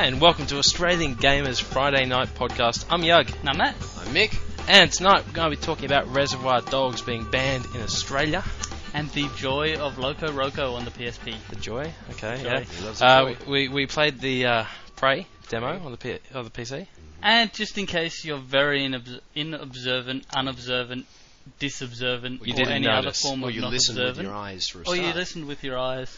and welcome to Australian Gamers Friday Night Podcast. I'm Yug. And I'm Matt. I'm Mick. And tonight we're going to be talking about Reservoir Dogs being banned in Australia. And the joy of Loco Roco on the PSP. The joy? Okay, Joy. yeah. He loves the joy. We played the Prey demo on the PC. And just in case you're very unobservant, disobservant, You or didn't any notice. other form Or of you not listened observant, with your eyes for a or you start. listened with your eyes,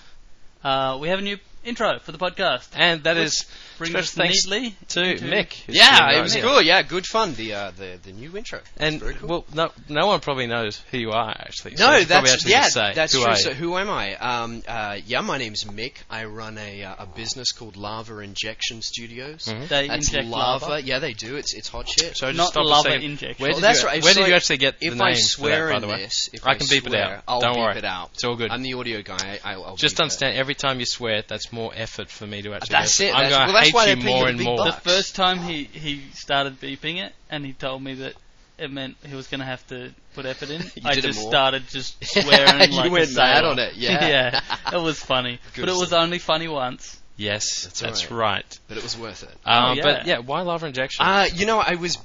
we have a new intro for the podcast. And that is Brings special us thanks neatly to into- Mick. who's Yeah, sitting it right was here. good. Yeah, good fun. The new intro. And very cool. well, no one probably knows who you are actually. So No, you should probably that's actually just say, that's who true. are you? So who am I? Yeah, my name's Mick. I run a business called LavaInjection Studios. Mhm. They That's inject lava. Yeah, they do. It's hot shit. So just Not stop a lava second. injection. Where Well, did that's you, right. Where So did you actually get the if name I for swear that, by in the way? this, if I can beep it swear, out. I'll Don't beep worry. it out. It's all good. I'm the audio guy. I'll Just beep it. understand, every time you swear, that's more effort for me to actually. That's go. it. I'm going to That's hate why you they pay more you the and big more. bucks. The first time he started beeping it, and he told me that it meant he was going to have to put effort in. You I did it just more. started just swearing You like went a mad sailor. on it, yeah. Yeah, it was funny. Good But it was stuff. only funny once. Yes, That's that's right. right. But it was worth it. Yeah. But yeah, why lava injection? I was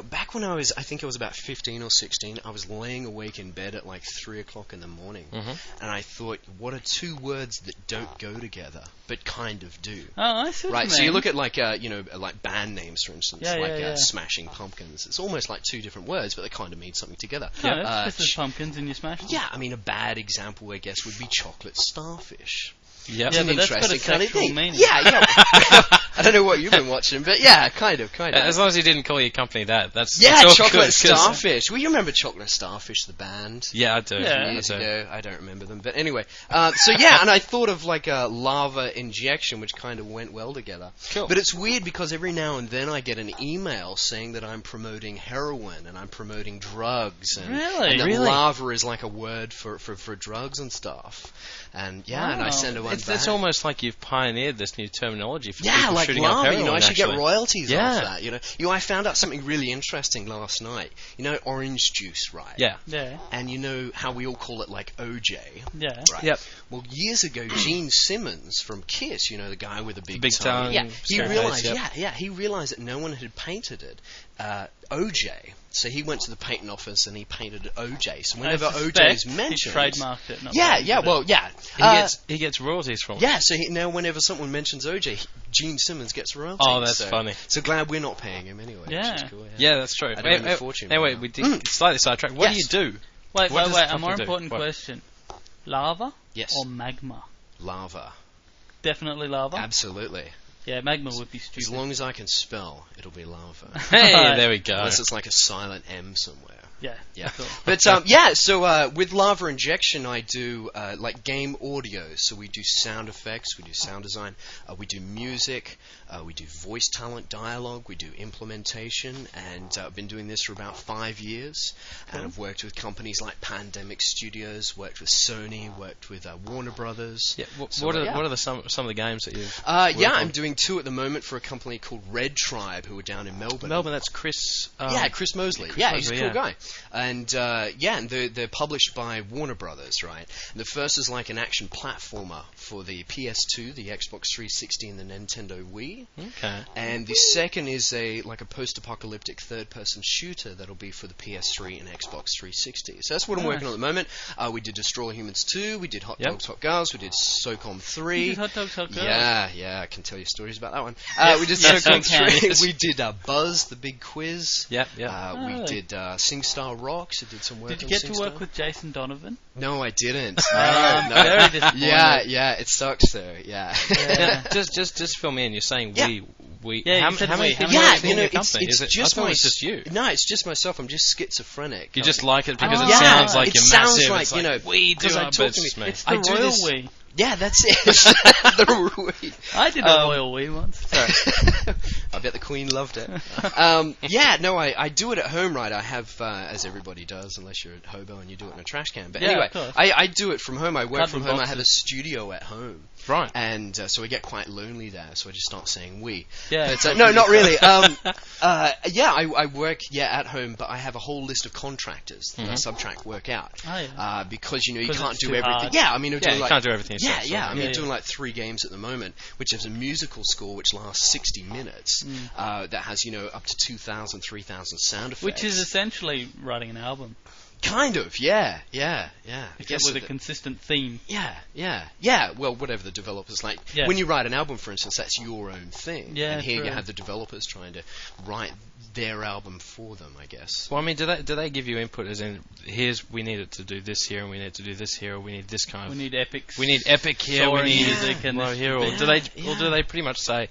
back when I think I was about 15 or 16. I was laying awake in bed at like 3 o'clock in the morning, Mhm. and I thought, what are two words that don't go together but kind of do? Oh, I see what Right, you so you mean. look at like like band names, for instance, Yeah, like yeah. Smashing Pumpkins. It's almost like two different words, but they kind of mean something together. No, it's Uh, just there's pumpkins in your smash. yeah, I mean, a bad example, I guess, would be chocolate starfish. Yep. Yeah, It's an but that's got a interesting kind of sexual thing. meaning. Yeah. I don't know what you've been watching, but yeah, kind of. As long as you didn't call your company that's Yeah, that's all Chocolate good, 'cause- Starfish. Well, you remember Chocolate Starfish, the band? Yeah, I do. Yeah. Years I do. ago. I don't remember them. But anyway, so yeah, and I thought of like a lava injection, which kind of went well together. Cool. But it's weird because every now and then I get an email saying that I'm promoting heroin and I'm promoting drugs. And, Really? And that Really? lava is like a word for drugs and stuff. And yeah, and I Wow. send one It's back. almost like you've pioneered this new terminology for Yeah, people like shooting up lava. heroin. I should actually. get royalties Yeah. off that. I found out something really interesting last night. Orange juice, right? Yeah. Yeah, And you know how we all call it like OJ, yeah. right? Yep. Well, years ago, Gene Simmons from Kiss, the guy with the big tongue, yeah, he straight realized, face, yep. he realized that no one had painted it, OJ. So he went to the patent office and he painted it OJ. So whenever I OJ is suspect mentioned, he trademarked it. Not yeah, patented it. well, yeah, He gets royalties from it. yeah. So now whenever someone mentions OJ, Gene Simmons gets royalties. Oh, that's so, funny. So glad we're not paying him anyway. Yeah. Which is cool, Yeah, that's true. I don't have a fortune Anyway, right now. we did slightly sidetracked. What Yes. do you do? Wait, What does the a company more do? important What? question: lava Yes, or magma? lava. Definitely lava. Absolutely. Yeah, magma would be As stupid. long as I can spell, it'll be lava. Hey, Right. there we go. Unless it's like a silent M somewhere. Yeah, Yeah. cool. But so with Lava Injection, I do like game audio. So we do sound effects, we do sound design, we do music, we do voice talent, dialogue, we do implementation, and I've been doing this for about 5 years. And I've worked with companies like Pandemic Studios, worked with Sony, worked with Warner Brothers. Yeah, So, what are yeah. what are some of the games that you've? Yeah, worked I'm on? doing 2 at the moment for a company called Red Tribe, who are down in Melbourne. Melbourne. That's Chris. Yeah, Chris Mosley. Chris He's a Mosley, cool yeah. guy. And and they're published by Warner Brothers, right? And the first is like an action platformer for the PS2, the Xbox 360, and the Nintendo Wii. Okay. And the second is a post-apocalyptic third-person shooter that'll be for the PS3 and Xbox 360. So that's what I'm working on at the moment. We did Destroy Humans 2, we did Hot Yep. Dogs, Hot Girls, we did SOCOM 3. You did Hot Dogs, Hot Girls. Yeah, I can tell you stories about that one. We did yes, SOCOM you can. 3. Yes. We did Buzz, the big quiz. Yep. We really? did SingStar Rocks. I did some work Did you on get to SingStar. work with Jason Donovan? No, I didn't. I'm no. very disappointed. Yeah, it sucks though. Yeah. Yeah. Just fill me in. You're saying Yeah. we. Yeah, how, you said how many we. How people many are Yeah, in you know, your it's company? Is it, just I thought my. it was just you. No, it's just myself. I'm just schizophrenic. You just like it because Oh, it yeah. sounds like It you're sounds massive. like, it's you know, we do because I our talk to best, me- mate. It's the I do royal this- we. Yeah, that's it. The Rui. I did a royal we once. I bet the Queen loved it. I do it at home, right? I have, as everybody does, unless you're a hobo and you do it in a trash can. But Yeah, anyway, of course. I do it from home. I work Cardboard from home. I have a boxes. studio at home. Right. And so I get quite lonely there, so I just start saying we. Yeah. But, no, not really. I work at home, but I have a whole list of contractors that subtract work out. Oh, yeah. Because you can't it's do too everything. hard. Yeah, I mean, you can't do everything yourself. I mean, doing like 3 games at the moment, which is a musical score which lasts 60 minutes. That has up to 2,000, 3,000 sound effects. Which is essentially writing an album. Kind of, yeah. Except with a consistent theme. Yeah. Well, whatever the developers like. Yeah. When you write an album, for instance, that's your own thing. Yeah, and here true. you have the developers trying to write their album for them, I guess. Well, I mean, do they give you input as in, we need it to do this here, and we need it to do this here, or we need this kind of... We need epics. We need epic here, we soaring need music and low this here, bit. or do they pretty much say...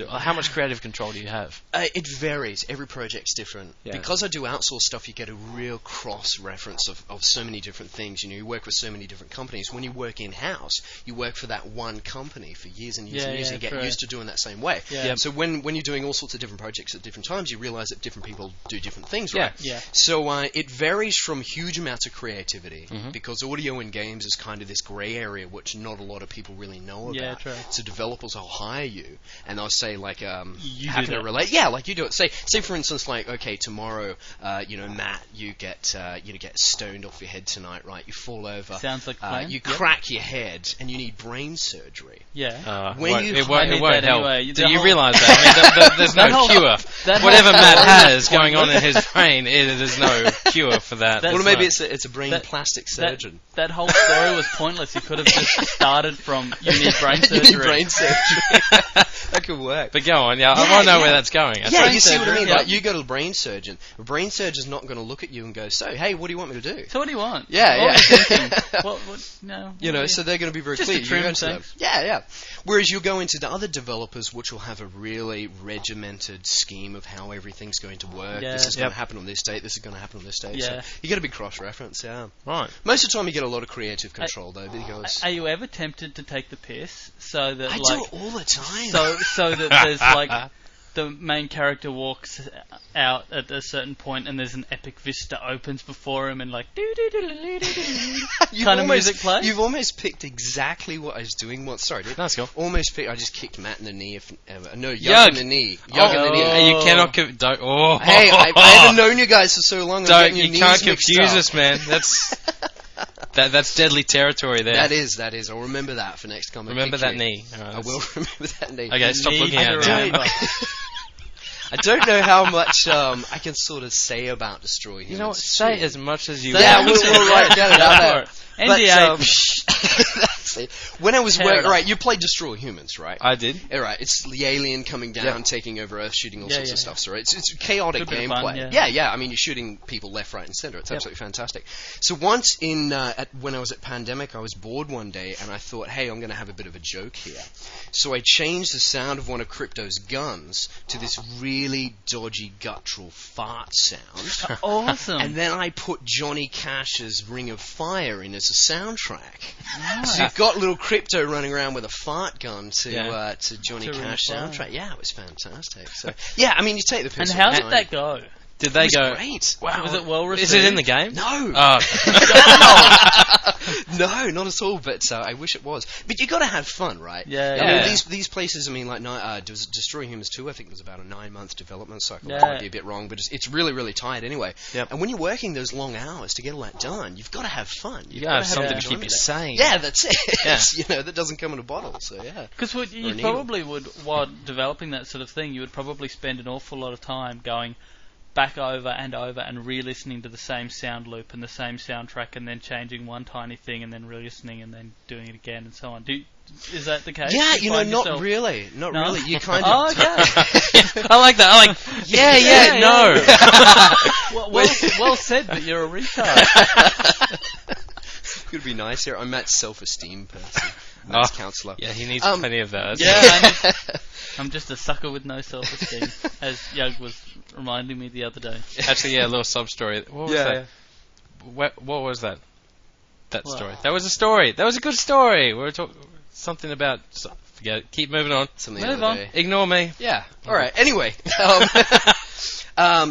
how much creative control do you have? It varies. Every project's different. Yeah. Because I do outsource stuff, you get a real cross-reference of so many different things. You work with so many different companies. When you work in-house, you work for that one company for years and years and years, and you get used to doing that same way. Yeah. Yep. So when you're doing all sorts of different projects at different times, you realize that different people do different things, right? Yeah. So it varies from huge amounts of creativity, because audio in games is kind of this grey area which not a lot of people really know about. Yeah, true. So developers will hire you, and they'll say, like... You how do can I that. relate? Yeah, like you do it. Say for instance, like, okay, tomorrow, Matt, you get stoned off your head tonight, right? You fall over. Sounds like a plan. You crack your head, and you need brain surgery. Yeah. It I need won't that help. anyway. Do you realise that? I mean, there's That no whole- cure. that Whatever whole Matt story has going on in his brain, there's no cure for that. That's Well, maybe right. it's a brain plastic surgeon. That whole story was pointless. You could have just started from you need brain surgery. You need brain surgery. That could work. But go on, I want to know where that's going. Yeah, you see what I surgery, mean? yeah. Like, you go to a brain surgeon. A brain surgeon's not going to look at you and go, so, hey, what do you want me to do? So what do you want? Yeah, What yeah. were you thinking? No. So they're going to be very Just clear. a trim, You go to them. thanks. Yeah. Whereas you'll go into the other developers, which will have a really regimented scheme of how everything's going to work. Yeah. This is going to happen on this date. This is going to happen on this date. Yeah. So you get a big cross-reference. Yeah. Right. Most of the time, you get a lot of creative control, though. Because Are you ever tempted to take the piss so that I like do it all the time. so that there's like the main character walks out at a certain point and there's an epic vista opens before him and like kind of music plays? You've almost picked exactly what I was doing once. Sorry, dude. That's cool. Almost picked. I just kicked Matt in the knee. No, Yug. Yug in the knee. Yug in the knee. You cannot... Hey, I haven't known you guys for so long. I'm getting your You knees can't mixed confuse up. us, man. That's deadly territory there. That is. I'll remember that for next comic. Remember that knee. I will remember that knee. Okay, stop looking Need at to it now. remember. I don't know how much I can sort of say about Destroy Humans. You know what? Say as much as you Yeah, want. we'll write get it out there. NDA. That's it. When I was Tear working, it up. right, you played Destroy Humans, right? I did. Alright, it's the alien coming down, Yeah. taking over Earth, shooting all Yeah, sorts yeah, of stuff, so it's chaotic Good bit of fun, gameplay. yeah. I mean, you're shooting people left, right, and center. It's absolutely fantastic. So once when I was at Pandemic, I was bored one day, and I thought, hey, I'm going to have a bit of a joke here. So I changed the sound of one of Crypto's guns to this really dodgy, guttural fart sound. Awesome. And then I put Johnny Cash's Ring of Fire in as a soundtrack. Nice. So you've got little Crypto running around with a fart gun to Johnny To Ring of Cash Fire. soundtrack. Yeah, it was fantastic. So yeah, I mean, you take the piss. And all how the did time. that go? Did they It was go? great. Wow. Was it well Is it in the received? game? No. Oh. No, not at all. But I wish it was. But you got to have fun, right? Yeah, I mean, yeah. these places. I mean, like Destroy Humans 2. I think it was about a 9-month development cycle. Yeah. That might be a bit wrong, but it's really, really tight anyway. Yep. And when you're working those long hours to get all that done, you've got to have fun. You gotta have something to enjoyment keep you there. sane. Yeah, that's it. Yeah. That doesn't come in a bottle. So yeah. Because Or you an eagle. probably would, while developing that sort of thing, you would probably spend an awful lot of time going back over and re-listening to the same sound loop and the same soundtrack and then changing one tiny thing and then re-listening and then doing it again and so on. Is that the case? Yeah, Do you find not yourself- really. Not No? really. You kind Oh, of. okay. I like that. I like. Yeah, no. well said, but you're a retard. Could be nice here. I'm Matt's self-esteem person. Matt's counsellor. Yeah, he needs Um, plenty of that. Yeah, I'm just a sucker with no self-esteem, as Yug was reminding me the other day. Actually, yeah, a little sub story. What was Yeah. that? What was that? That What? story. That was a story. That was a good story. We were talking something about. Forget it. Keep moving on. Something Move the other on. day. Ignore me. Yeah. All right. Anyway,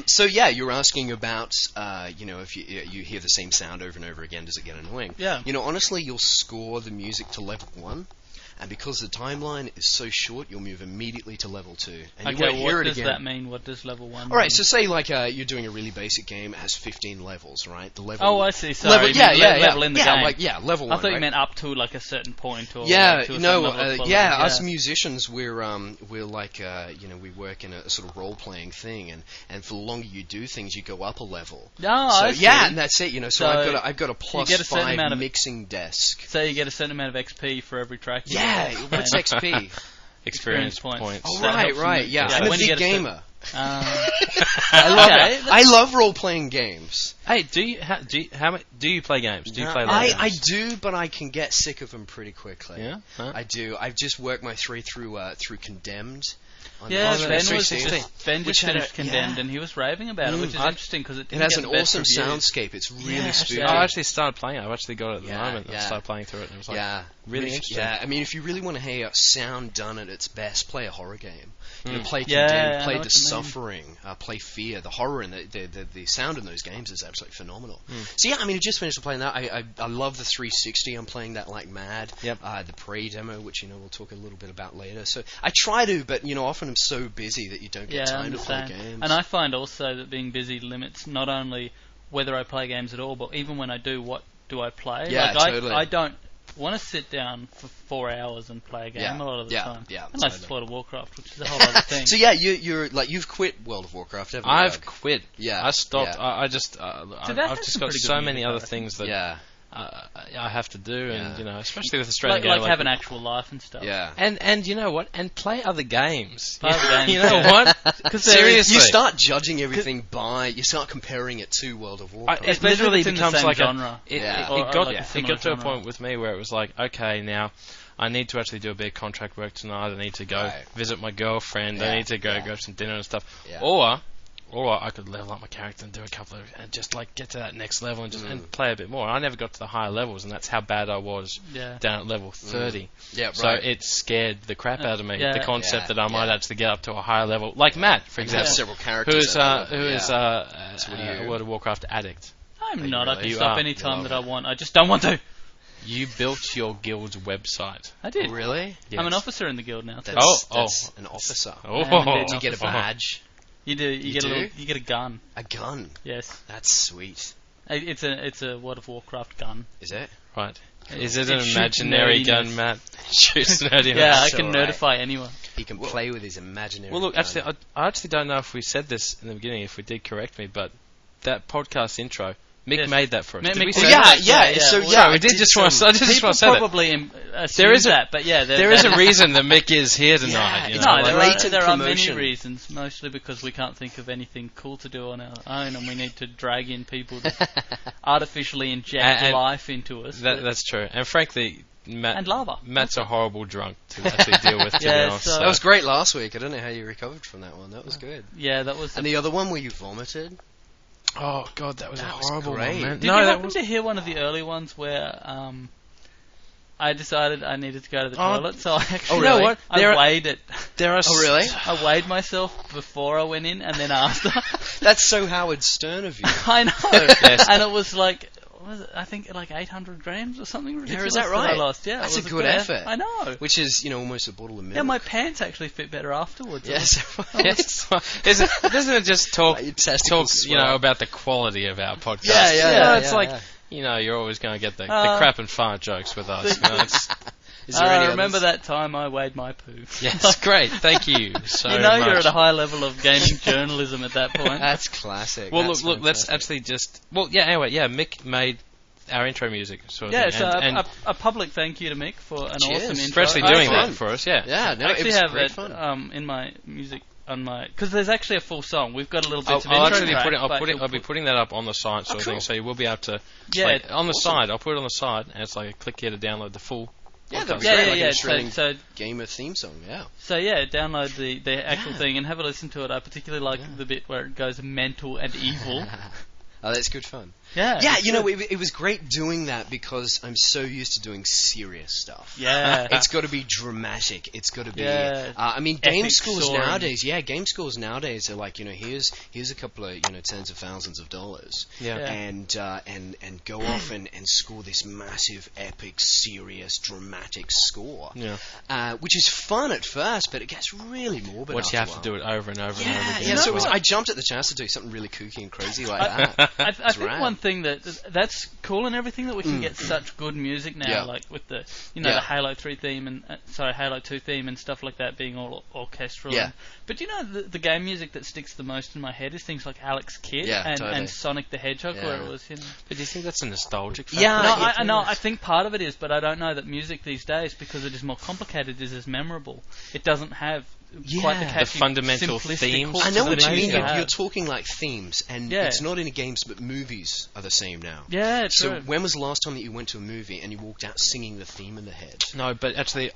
So yeah, you're asking about, if you hear the same sound over and over again, does it get annoying? Yeah. Honestly, you'll score the music to level 1, and because the timeline is so short, you'll move immediately to level 2, and you won't hear it again. What does that mean? What does level 1 mean? All right, so say you're doing a really basic game, it has 15 levels, right? The level. Oh, I see. Sorry, level in the game. Level 1. I thought you right? meant up to like a certain point, or Yeah, to a certain level of quality. us musicians, we're like we work in a sort of role playing thing, and for the longer you do things, you go up a level. Oh, so, I see. yeah, and that's it. So I've got a you get a certain +5 amount of mixing desk. So you get a certain amount of XP for every track. Yeah, what's XP? Experience points. Oh, right. Yeah, I'm a big gamer. I love role playing games. Hey, do you play games? Do you play? I do, but I can get sick of them pretty quickly. Yeah, huh? I do. I've just worked my way through Condemned. Yeah, Ben just finished Condemned, and he was raving about it, which is interesting because it has an awesome soundscape. It's really spooky. I actually started playing it. I've actually got it at the moment. I started playing through it, and it was really interesting. Yeah, I mean, if you really want to hear sound done at its best, play a horror game. Play Condemned, play The Suffering, play Fear. The horror and the sound in those games is absolutely phenomenal. So yeah, I mean, I just finished playing that. I love the 360. I'm playing that like mad. Yep. The Prey demo, which we'll talk a little bit about later. So I try to, but often I'm so busy that you don't get time to play games. And I find also that being busy limits not only whether I play games at all, but even when I do, what do I play? Yeah, totally. I don't want to sit down for 4 hours and play a game a lot of the time. Yeah, unless it's World of Warcraft, which is a whole other thing. So yeah, you've quit World of Warcraft, haven't you? I've quit. Yeah, I stopped. Yeah. I've just got so many other things that I have to do, and especially with Australian games, like have an actual life and stuff. Yeah, and you know what? And play other games. You know what? Because seriously, you start judging everything you start comparing it to World of Warcraft. It literally becomes like genre. It got to a point with me where it was like, okay, now I need to actually do a bit of contract work tonight. I need to go visit my girlfriend. I need to go have some dinner and stuff. Yeah. Or I could level up my character and do a couple of, and just like get to that next level and just and play a bit more. I never got to the higher levels, and that's how bad I was down at level 30. Yeah, right. So it scared the crap out of me. The concept that I might actually get up to a higher level, like Matt, for example, several characters who is a World of Warcraft addict. I'm not. I can stop any time that I want. I just don't want to. You built your guild's website. I did. Really? Yes. I'm an officer in the guild now. That's an officer. Do you get a badge? You do. You get a gun. A gun. Yes. That's sweet. It's a World of Warcraft gun. Is it? Right. Is it an imaginary gun, Matt? Shoots nerdiness. Yeah, I can nerdify anyone. He can play with his imaginary gun. Well, look, gun. actually, I actually don't know if we said this in the beginning. If we did, correct me. But that podcast intro, Mick made that for us. Did we say that? Yeah. So we did just want to. I just want to say that. Probably there is that, but there is a reason that Mick is here tonight. There are many reasons. Mostly because we can't think of anything cool to do on our own, and we need to drag in people to artificially inject life into us. That's true, and frankly. And lava. Matt's a horrible drunk to actually deal with, to be honest. That was great last week. I don't know how you recovered from that one. That was good. Yeah, that was. And the other one where you vomited? Oh, God, that was a horrible one, man. Did you happen to hear one of the early ones where I decided I needed to go to the toilet, so I actually... You know what? I weighed it. Really? I weighed myself before I went in and then after. That's so Howard Stern of you. I know. Yes. And it was like... I think like 800 grams or something ridiculous. Yeah, is that right? That I lost. Yeah, that's a good effort. I know. Which is, almost a bottle of milk. Yeah, my pants actually fit better afterwards. Yes. Doesn't it just talk about the quality of our podcast? Yeah. It's like, you're always going to get the crap and fart jokes with us. Remember that time I weighed my poo? Yes, great. Thank you so much. You're at a high level of gaming journalism at that point. That's classic. Well, look, let's actually just... Well, anyway, Mick made our intro music. Sort of thing. So a public thank you to Mick for an awesome intro. For actually doing that for us, Yeah, no, I actually it was have great it fun. In my music... Because there's actually a full song. We've got a little bit of intro I'll be putting that up on the site, sort of thing, so you will be able to... on the side, I'll put it on the side, and it's like a click here to download the full... So gamer theme song, So download the actual thing and have a listen to it. I particularly like the bit where it goes mental and evil. Oh, that's good fun. Yeah. Yeah, it was great doing that because I'm so used to doing serious stuff. Yeah. It's got to be dramatic. It's got to be. Yeah. Game Epic schools soaring. nowadays. Yeah, game schools nowadays are like, here's a couple of tens of thousands of dollars. Yeah. And go off and score this massive, epic, serious, dramatic score. Yeah. Which is fun at first, but it gets really morbid. What you after have a to while. do it over and over and over Yeah, again. yeah. So what? I jumped at the chance to do something really kooky and crazy like that. I think rad. one thing that's cool and everything that we can get such good music now, Yeah. like with the Yeah. the Halo 3 theme and Halo 2 theme and stuff like that being all orchestral. Yeah. But the game music that sticks the most in my head is things like Alex Kidd Yeah, and, totally. and Sonic the Hedgehog, Yeah. where it was But do you think that's a nostalgic factor? Yeah. I think part of it is, but I don't know that music these days, because it is more complicated, is as memorable. It doesn't have quite the Yeah. catchy, The fundamental simplistic themes. hooks I know that what it you mean. used to You're have. talking like themes, and Yeah. it's not in games, but movies are the same now. Yeah, true. So when was the last time that you went to a movie and you walked out singing the theme in the head? No, but actually,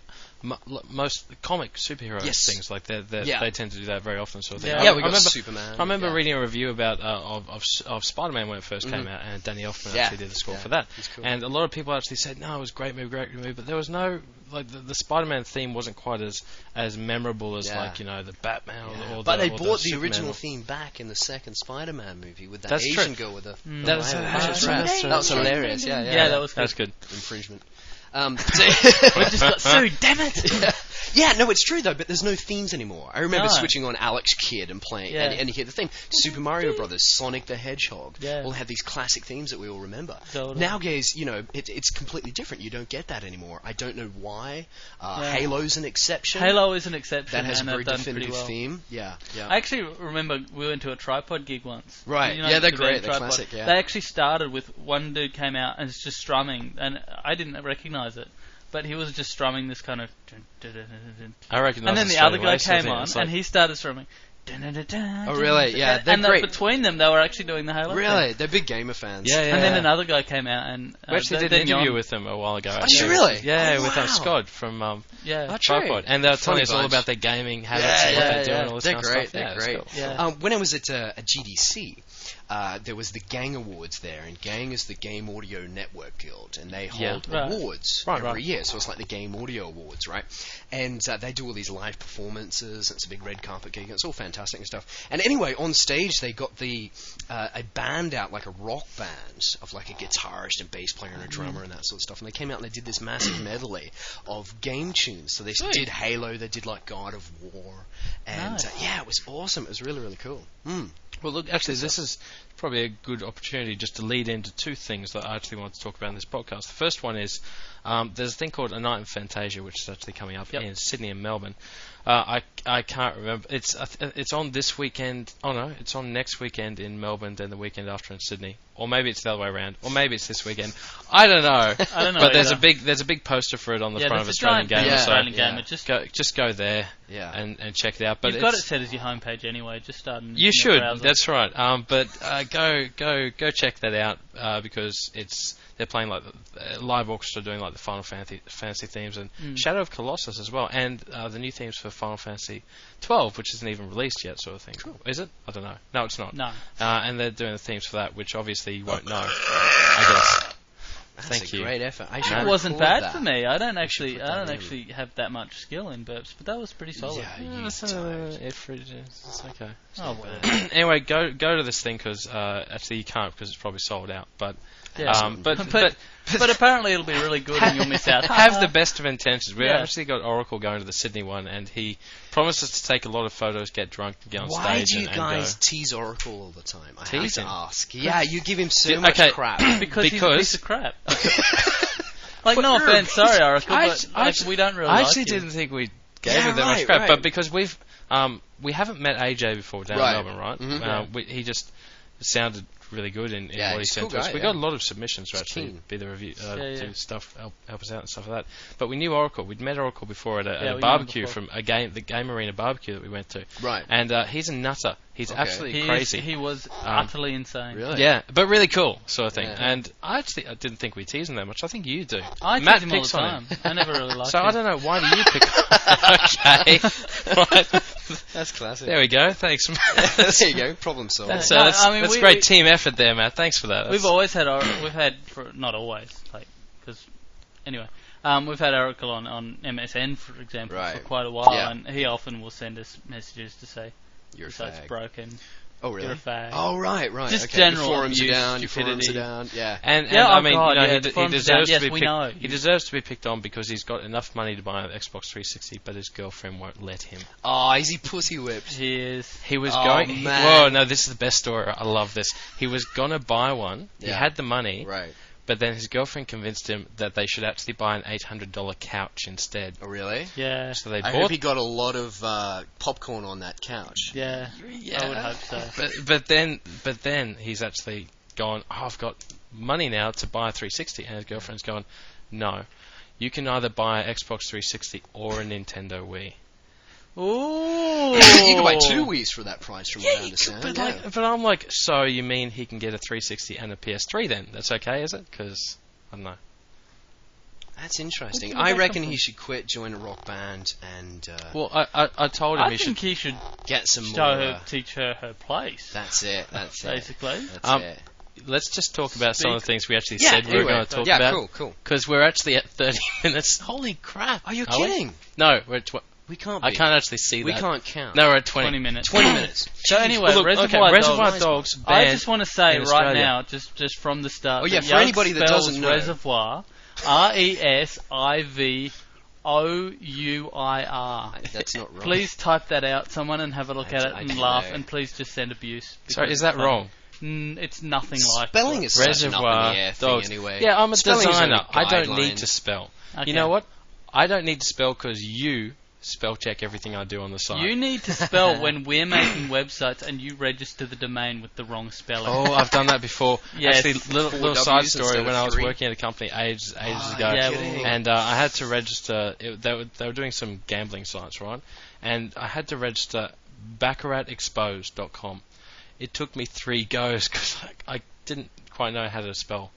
most comic superhero Yes. things like Yeah. they tend to do that very often. Sort of thing. Yeah. Yeah, I we got remember, Superman. I remember yeah. reading a review about of Spider-Man when it first came out, and Danny Elfman Yeah. actually did the score Yeah. for that. He's cool. And a lot of people actually said, "No, it was a great movie, but there was no the Spider-Man theme wasn't quite as memorable as Yeah. the Batman Yeah. or But the they or brought the Superman original or- theme back in the second Spider-Man movie with that That's Asian true. girl with the That's that was hilarious. Yeah, Yeah, that was good. That's good. infringement. We just got sued, damn it! Yeah, no, it's true though, but there's no themes anymore. I remember No. switching on Alex Kidd and playing, Yeah. and you hear the theme. Super Mario Brothers, Sonic the Hedgehog, Yeah. all have these classic themes that we all remember. Totally. Nowadays, it's completely different. You don't get that anymore. I don't know why. Yeah. Halo's an exception. Halo is an exception. that has a and very they've done pretty definitive well. theme. Yeah, yeah. I actually remember we went to a Tripod gig once. Right. You know, Yeah, they're the great. band They're Tripod. classic, yeah. They actually started with one dude came out and was just strumming, and I didn't recognize it, but he was just strumming this kind of. I recognise. And then it the straight other away, guy so I came think on, it's like- and he started strumming. Oh, really? Yeah, they're and great. between them, they were actually doing the Halo. Really, thing. they're big gamer fans. Yeah, yeah. And then another guy came out and We actually did an interview with them a while ago. Did you really? Yeah, Oh, with wow. Scott from Yeah. Oh, true. Tripod, and they were telling Funny us all bunch. about their gaming habits Yeah, and what yeah, they do yeah. and all this They're kind great. of stuff. They're Yeah, it's great. cool. Yeah. When I was at a GDC, there was the Gang Awards there, and Gang is the Game Audio Network Guild, and they Yeah. hold Right. awards Right, every right. year. So it's like the Game Audio Awards, right? And they do all these live performances. It's a big red carpet gig. It's all fantastic and stuff. And anyway, on stage they got a band out, like a rock band of like a guitarist and bass player and a drummer and that sort of stuff. And they came out and they did this massive medley of game tunes. So they did Halo, they did like God of War, and Nice. yeah, it was awesome. It was really, really cool. Well, look, actually, this is probably a good opportunity just to lead into two things that I actually want to talk about in this podcast. The first one is there's a thing called A Night in Fantasia, which is actually coming up in Sydney and Melbourne. I can't remember. It's on this weekend. Oh no, it's on next weekend in Melbourne, then the weekend after in Sydney, or maybe it's the other way around, or maybe it's this weekend. I don't know. I don't know. But there's either. a big poster for it on the Yeah, front of there's a Australian giant Gamer. big So Australian yeah. Gamer. Just go there Yeah. and check it out. But you've got it set as your homepage anyway. Just start. You should. That's right. But go check that out because they're playing like live orchestra doing like the Final Fantasy themes and Shadow of Colossus as well, and the new themes for Final Fantasy 12, which isn't even released yet, sort of thing. Cool. Is it? I don't know. No, it's not. No. And they're doing the themes for that, which obviously you won't know. I guess. That's Thank a you. great effort. I It should wasn't record bad that. for me. I don't put actually that in. have that much skill in burps, but that was pretty solid. Yeah, you It's don't. it's okay. Oh well. Anyway, go to this thing because actually you can't because it's probably sold out. But Yeah. but But apparently it'll be really good and you'll miss out. have the best of intentions. We've Yeah. actually got Oracle going to the Sydney one, and he promised us to take a lot of photos, get drunk, and get on Why stage. do you and guys go. tease Oracle all the time? I Tease have him? to ask. Yeah, you give him so Yeah, much okay. crap. Because he's a Because- piece of crap. Like, no offense, sorry, Oracle, but we don't really I like actually you. didn't think we gave Yeah, him that much right, crap, right. but because we haven't met AJ before down Right. in Melbourne, right? Mhm. He just sounded really good in Yeah, what he he's a sent cool to us. guy, We yeah. got a lot of submissions to He's actually keen. be the review, Yeah. do stuff, help us out and stuff like that. But we knew Oracle. We'd met Oracle before at Yeah, a we knew him barbecue before. from the Game Arena barbecue that we went to. Right. And he's a nutter. He's Okay. absolutely He crazy. He was utterly insane. Really? Yeah, but really cool sort of thing. Yeah. And I didn't think we tease him that much. I think you do. I Matt tease him all picks the on time. him. I never really liked So him. I don't know, why do you pick okay. Right. That's classic. There we go. Thanks, Matt. There you go. Problem solved. That's great team effort there, Matt. Thanks for that. We've had not always, because anyway, we've had Oracle on MSN, for example, for quite a while, and he often will send us messages to say your site's broken. Oh, really? You're a fag. Oh, right. Just okay. general Your forums abuse, are down. stupidity. Your forums are down. Yeah. And I mean, he deserves to be we picked. know. He deserves to be picked on because he's got enough money to buy an Xbox 360, but his girlfriend won't let him. Oh, is he pussy whipped? He is. He was man. Whoa, no, this is the best story. I love this. He was gonna buy one. He had the money. Right. But then his girlfriend convinced him that they should actually buy an $800 couch instead. Oh, really? Yeah. So they I bought. hope he got a lot of popcorn on that couch. Yeah. I would hope so. But then he's actually gone, I've got money now to buy a 360, and his girlfriend's going, no, you can either buy an Xbox 360 or a Nintendo Wii. Ooh. You can buy 2 Wiis for that price, from what I understand. But I'm like, so you mean he can get a 360 and a PS3 then? That's okay, is it? Because, I don't know. That's interesting. I reckon he should quit, join a rock band, and... well, I told him I think he should get some more... teach her place. That's it. Basically. That's it. Let's just talk about some of the things we actually said we were going to talk about. Yeah, cool. Because we're actually at 30 minutes. Holy crap. Are you kidding? No, we're at... We can't be. I can't actually see that. We can't count. No, we're at 20 minutes. 20 minutes. So anyway, Reservoir Dogs banned I just want to say right now, just from the start. Oh yeah, for anybody that doesn't know, Reservoir, RESIVOUIR. That's not right. Please type that out, someone, and have a look at it and laugh, and please just send abuse. Sorry, is that wrong? It's nothing like spelling is Reservoir Dogs anyway. Yeah, I'm a Spelling designer. I don't need to spell. Okay. You know what? I don't need to spell because you spell check everything I do on the site. You need to spell when we're making websites and you register the domain with the wrong spelling. Oh, I've done that before. Yes. Actually, little side story. When I was working at a company ages ago, and I had to register. They were doing some gambling sites, right? And I had to register baccaratexposed.com. It took me 3 goes because I didn't quite know how to spell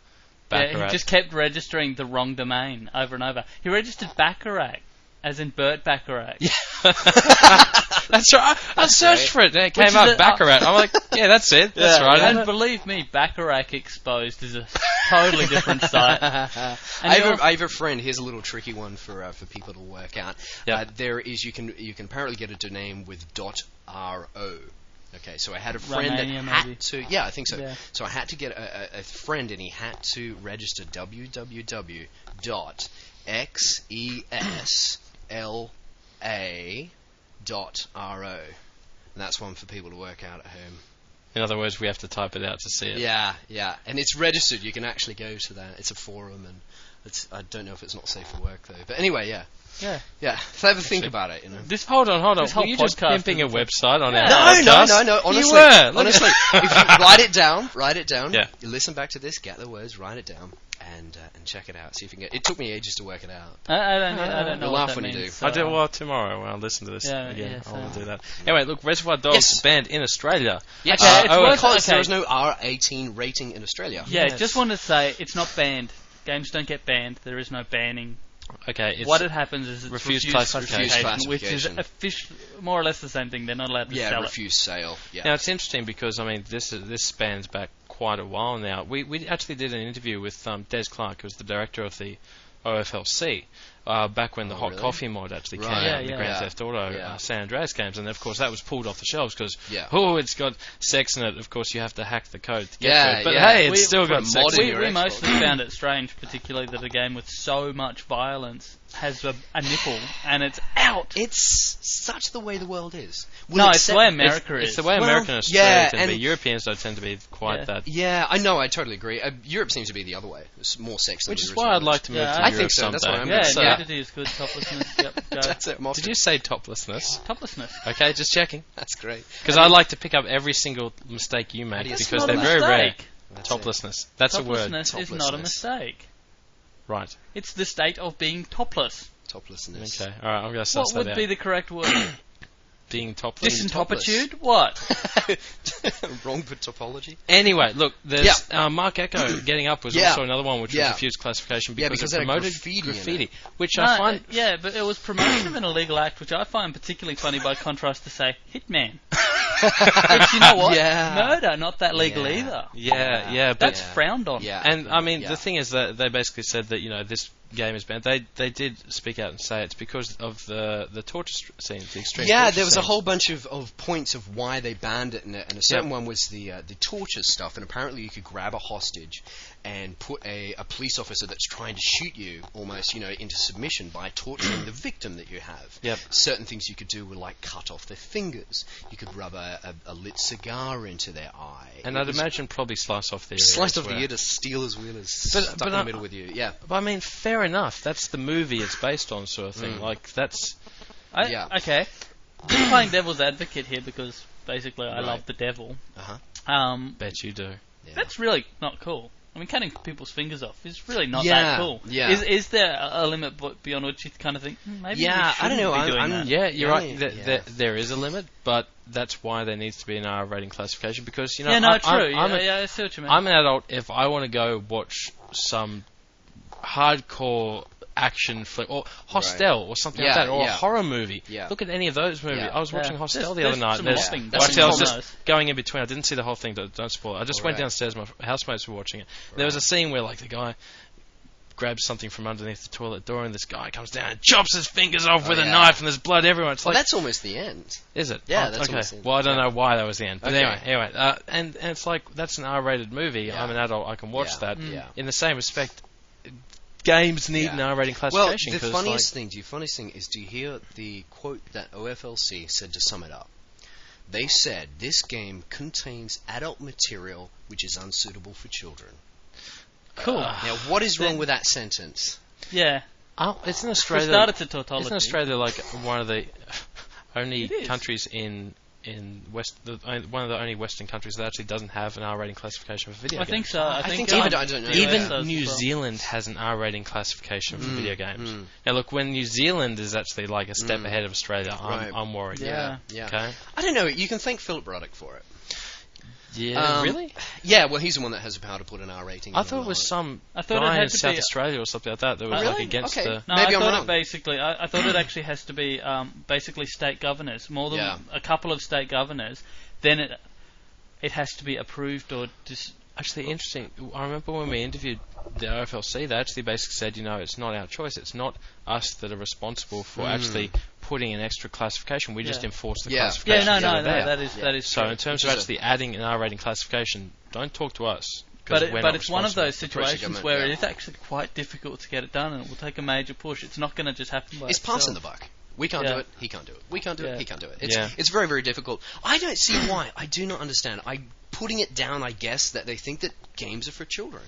Baccarat. Yeah, he just kept registering the wrong domain over and over. He registered Baccarat, as in Burt Bacharach. Yeah. That's right. I searched for it and it came up Baccarat. I'm like, yeah, that's it. That's right. And believe me, Baccarat Exposed is a totally different site. I have a friend. Here's a little tricky one for people to work out. There is you can apparently get a domain with .ro. Okay, so I had a friend Romania, that had maybe. to... Yeah, I think so. Yeah. So I had to get a friend, and he had to register www.xesla.ro. And that's one for people to work out at home. In other words, we have to type it out to see it. Yeah. And it's registered. You can actually go to that. It's a forum, and I don't know if it's not safe for work, though. But anyway, yeah. So have a think about it, you know. Hold on. This whole Were you just pimping a website on our podcast? No. Honestly, you were. Honestly, if you write it down. Yeah. You listen back to this, get the words, write it down, and check it out. See if you can get. It took me ages to work it out. I don't know. You'll what laugh that when means, you do. So I do. Well, tomorrow when I listen to this again, yes, I want to do that. Anyway, look, Reservoir Dogs banned in Australia. Yes, because there is no R18 rating in Australia. Yeah, just want to say it's not banned. Games don't get banned. There is no banning. Okay, what happens is it's refused classification, which is more or less the same thing. They're not allowed to sell it. Refused sale. Yeah. Now it's interesting because I mean this spans back quite a while now. We actually did an interview with Des Clark, who was the director of the OFLC, back when the Hot Coffee mod actually came out in the Grand Theft Auto San Andreas games, and of course that was pulled off the shelves because it's got sex in it. Of course you have to hack the code to get to it, but hey, it's still got sex in it. We mostly found it strange, particularly that a game with so much violence has a nipple and it's out. It's such the way the world is. It's the way America is. It's the way America and Australia tend to be. Europeans don't tend to be quite that. Yeah, I know. I totally agree. Europe seems to be the other way. It's more sex. Which is why I'd like to move to Europe. I think so. That's what I'm going to say. Nudity is good. Toplessness. Yep. Go. That's it. Did you say toplessness? Toplessness. Okay, just checking. That's great. Because I like to pick up every single mistake you make because they're very rare. Toplessness. That's a word. Toplessness is not a mistake. Right. It's the state of being topless. Toplessness. Okay. All right. I'm going to suss that out. What would be the correct word? being topless. Disentopitude? What? Wrong for topology. Anyway, look, there's Mark Echo Getting Up was also another one which refused classification because it promoted graffiti, which I find... Yeah, but it was promotion of an illegal act, which I find particularly funny by contrast to, say, Hitman. Which, you know what? Murder, not that legal either. But that's frowned on. And, I mean, the thing is that they basically said that, this game is banned. They did speak out and say it's because of the torture scenes, the extreme torture there was scenes. a whole bunch of points of why they banned it, and a certain one was the torture stuff, and apparently you could grab a hostage and put a police officer that's trying to shoot you almost, into submission by torturing the victim that you have. Certain things you could do were like cut off their fingers. You could rub a lit cigar into their eye. And I'd imagine probably slice off the ear. Slice off the ear to steal his wheelers stuck in the middle with you. Yeah. But I mean, fair enough. That's the movie it's based on, sort of thing. Like, that's... Okay. Just playing devil's advocate here because basically I love the devil. Bet you do. Yeah. That's really not cool. I mean, cutting people's fingers off is really not that cool. Yeah. Is there a limit beyond which you kind of think, maybe we shouldn't I don't know. be doing that? Yeah, you're right. There is a limit, but that's why there needs to be an R rating classification because, true. I see what you mean. I'm an adult. If I want to go watch some hardcore action flick or Hostel or something like that, or a horror movie. Look at any of those movies. I was watching Hostel the other night. I was just going in between. I didn't see the whole thing. Don't spoil it. I just went downstairs. My housemates were watching it. There was a scene where like the guy grabs something from underneath the toilet door, and this guy comes down and chops his fingers off with a knife, and there's blood everywhere. It's like that's almost the end. Is it? Yeah, that's almost the end. Well, I don't know why that was the end. But anyway, and it's like that's an R-rated movie. I'm an adult. I can watch that. In the same respect, games need an R-rating classification. Well, the funniest thing is, do you hear the quote that OFLC said to sum it up? They said, this game contains adult material which is unsuitable for children. Cool. Now, what is wrong with that sentence? Yeah. It's in Australia. We started to tautology. Isn't Australia like one of the only countries in one of the only Western countries that actually doesn't have an R-rating classification for video games? I think so. I think I don't know. Even New Zealand has an R-rating classification for video games. Now, look, when New Zealand is actually like a step ahead of Australia, I'm worried. Yeah. Okay. I don't know. You can thank Philip Ruddock for it. Yeah, really? Yeah, well, he's the one that has the power to put an R rating. I thought it was some guy in South Australia or something like that was like against the... No, Maybe I'm wrong. I thought it actually has to be basically state governors, more than a couple of state governors. Then it has to be approved or Actually, interesting. I remember when we interviewed the OFLC, they actually basically said, it's not our choice. It's not us that are responsible for actually putting an extra classification. We just enforce the classification. That is so true. in terms of actually adding an R-rating classification, don't talk to us. But it's one of those situations where it is actually quite difficult to get it done, and it will take a major push. It's not going to just happen by itself. It's passing the buck. We can't do it. He can't do it. We can't do it. He can't do it. It's very, very difficult. I don't see why. I do not understand. Putting it down, I guess, that they think that games are for children.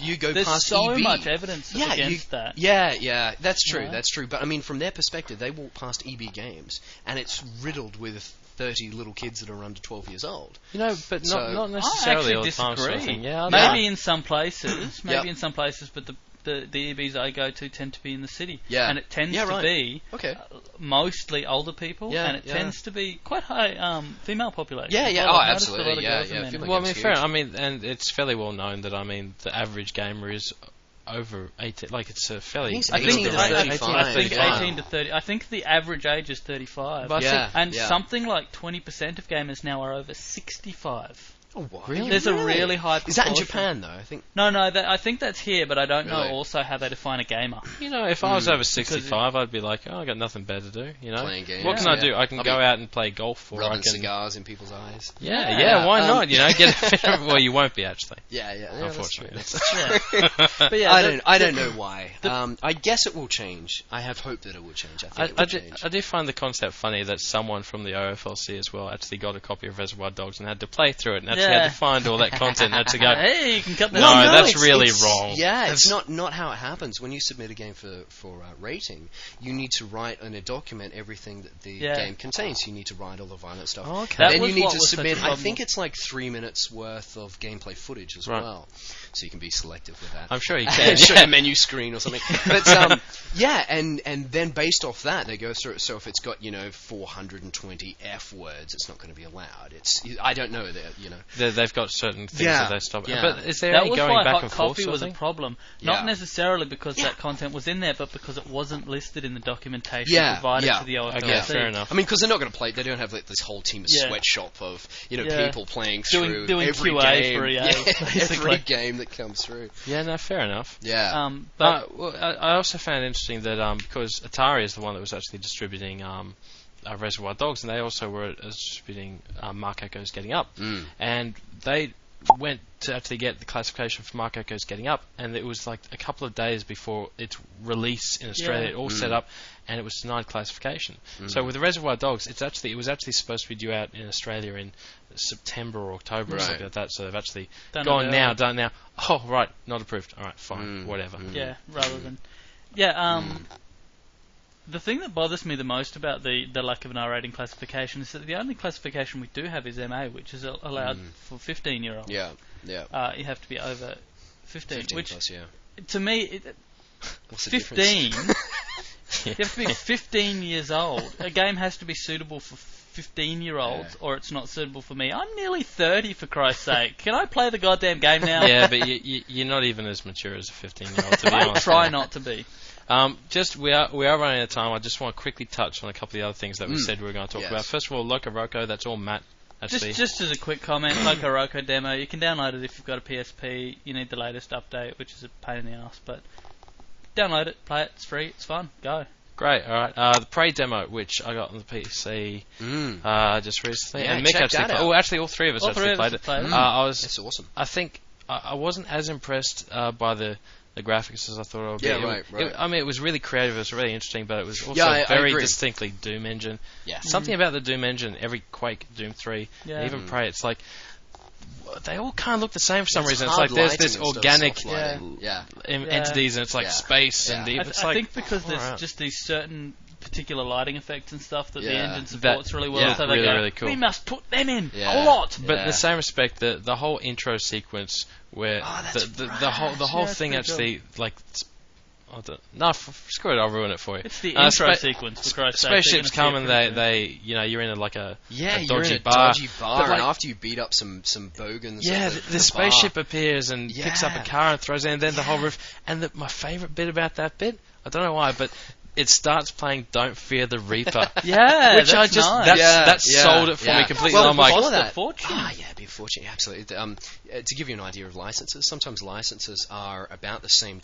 You go There's past so EB. much evidence against that. Yeah, that's true. That's true. But I mean, from their perspective, they walk past EB games, and it's riddled with 30 little kids that are under 12 years old. But not necessarily all the time. Sort of thing. Maybe in some places. Maybe in some places, but the EBs I go to tend to be in the city. Yeah. And it tends to be mostly older people, and it tends to be quite high female population. Absolutely. Well, I mean, fair. I mean, and it's fairly well known that, the average gamer is over 18. Like, it's a fairly... I think 18 to 30. I think the average age is 35. And something like 20% of gamers now are over 65. Oh, what? Really? There's a really high proportion. Is that in Japan, though? I think. No, I think that's here, but I don't know also how they define a gamer. If I was over 65, I'd be like, I got nothing better to do, Playing games. What can I do? I can go out and play golf, or rubbing I can... cigars in people's eyes. Yeah, why not? Get well, you won't be, actually. Yeah, unfortunately. But I don't know why. I guess it will change. I have hope that it will change. I think it will change. I do find the concept funny that someone from the OFLC as well actually got a copy of Reservoir Dogs and had to play through it and actually had to find all that content and had to go, hey, you can cut that. No, that's it's really wrong. Yeah, it's not how it happens. When you submit a game for rating, you need to write in a document everything that the game contains. You need to write all the violent stuff. Oh, okay. Then you need to submit, I think it's like 3 minutes worth of gameplay footage as well. So you can be selective with that. I'm sure you can. Show a menu screen or something. But yeah, and then based off that, they go through it. So if it's got 420 F words, it's not going to be allowed. I don't know that they've got certain things that they stop. Yeah. But is there that any was going why back hot and forth? coffee was a problem. Yeah. Not necessarily because that content was in there, but because it wasn't listed in the documentation provided to the OFLC. Okay, fair enough. I mean, because they're not going to play. They don't have this whole team of sweatshop of people playing through doing every QA game. for EA, every game that comes through. Yeah, no, fair enough. Yeah. But I also found it interesting that because Atari is the one that was actually distributing Reservoir Dogs, and they also were distributing Mark Echo's Getting Up, and they went to actually get the classification for Mark Echo's Getting Up, and it was like a couple of days before its release in Australia, it all set up, and it was denied classification. So with the Reservoir Dogs, it was actually supposed to be due out in Australia in September or October or something like that. So they've actually done now. Oh, right, not approved. All right, fine, whatever. Yeah, rather than the thing that bothers me the most about the lack of an R rating classification is that the only classification we do have is MA, which is allowed for 15-year-olds. Yeah. You have to be over 15 which plus, to me, what's the 15. You have to be 15 years old. A game has to be suitable for 15-year-olds, or it's not suitable for me. I'm nearly 30, for Christ's sake. Can I play the goddamn game now? Yeah, but you're not even as mature as a 15-year-old, to be honest. I try not to be. We are running out of time. I just want to quickly touch on a couple of the other things that we said we were going to talk about. First of all, Loco Roco, that's all Matt. Just as a quick comment, Loco Roco demo, you can download it if you've got a PSP. You need the latest update, which is a pain in the ass, but download it, play it, it's free, it's fun, go. Great, alright. The Prey demo, which I got on the PC just recently, and Mick actually played. Oh, actually, all three of us actually played it. That's awesome. I think I wasn't as impressed by the graphics as I thought it would be. Yeah, right. I mean, it was really creative, it was really interesting, but it was also very distinctly Doom engine. Yeah. Something about the Doom engine, every Quake, Doom 3, and even Prey, it's like they all kind of look the same for some reason. It's like there's this organic entities, and it's like space and deep. I think because there's just these certain particular lighting effects and stuff that the engine supports really well. So they go, really cool. We must put them in a lot. But in the same respect, the whole intro sequence where the whole thing actually like. No, screw it, I'll ruin it for you. It's the intro sequence, for Christ's sake. Spaceships come and they you're in a dodgy bar. And after you beat up some bogans... Yeah, the spaceship appears and picks up a car and throws it in, and then the whole roof... And my favourite bit about that bit, I don't know why, but... It starts playing "Don't Fear the Reaper." Yeah, which that's nice. That sold it for me completely. Well, I'm like, a fortune. It'd be a fortune, absolutely. To give you an idea of licenses, sometimes licenses are about the same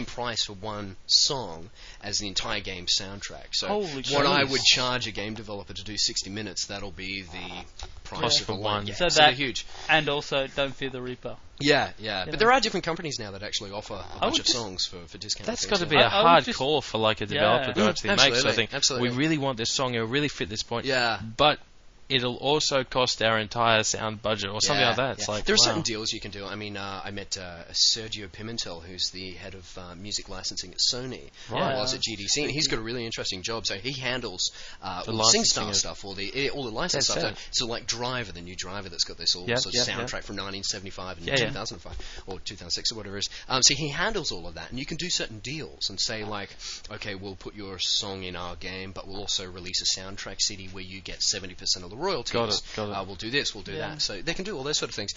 price for one song as the entire game soundtrack. So what I would charge a game developer to do 60 minutes, that'll be the price for one. So they're huge. And also, "Don't Fear the Reaper." Yeah. But there are different companies now that actually offer a bunch of songs for discount. That's got to be a hard call for like a developer to actually make something. We really want this song, it'll really fit this point. Yeah. But it'll also cost our entire sound budget or something like that. It's like, there are certain deals you can do. I mean, I met Sergio Pimentel, who's the head of music licensing at Sony. Right. Was at GDC, and he's got a really interesting job. So he handles all the SingStar stuff, all the license stuff. So like Driver, the new Driver that's got this sort of soundtrack from 1975 and 2005 or 2006 or whatever it is. So he handles all of that, and you can do certain deals and say like, okay, we'll put your song in our game, but we'll also release a soundtrack CD where you get 70% of the royalties. Got it. We'll do this, we'll do that. So they can do all those sort of things.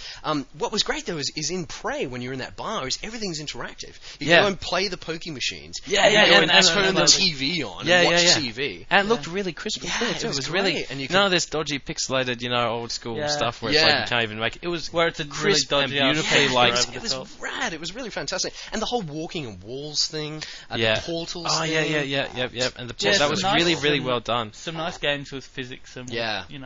What was great though is in Prey, when you're in that bar, is everything's interactive. You go and play the pokey machines. And turn the TV on and watch TV. And it looked really crisp and clear too. It was really none of this dodgy pixelated, old school stuff where it's like you can't even make it. It was where it's a crisp really and beautifully it was rad. It was really fantastic. And the whole walking on walls thing, the portals thing. And the that was really, really well done. Some nice games with physics and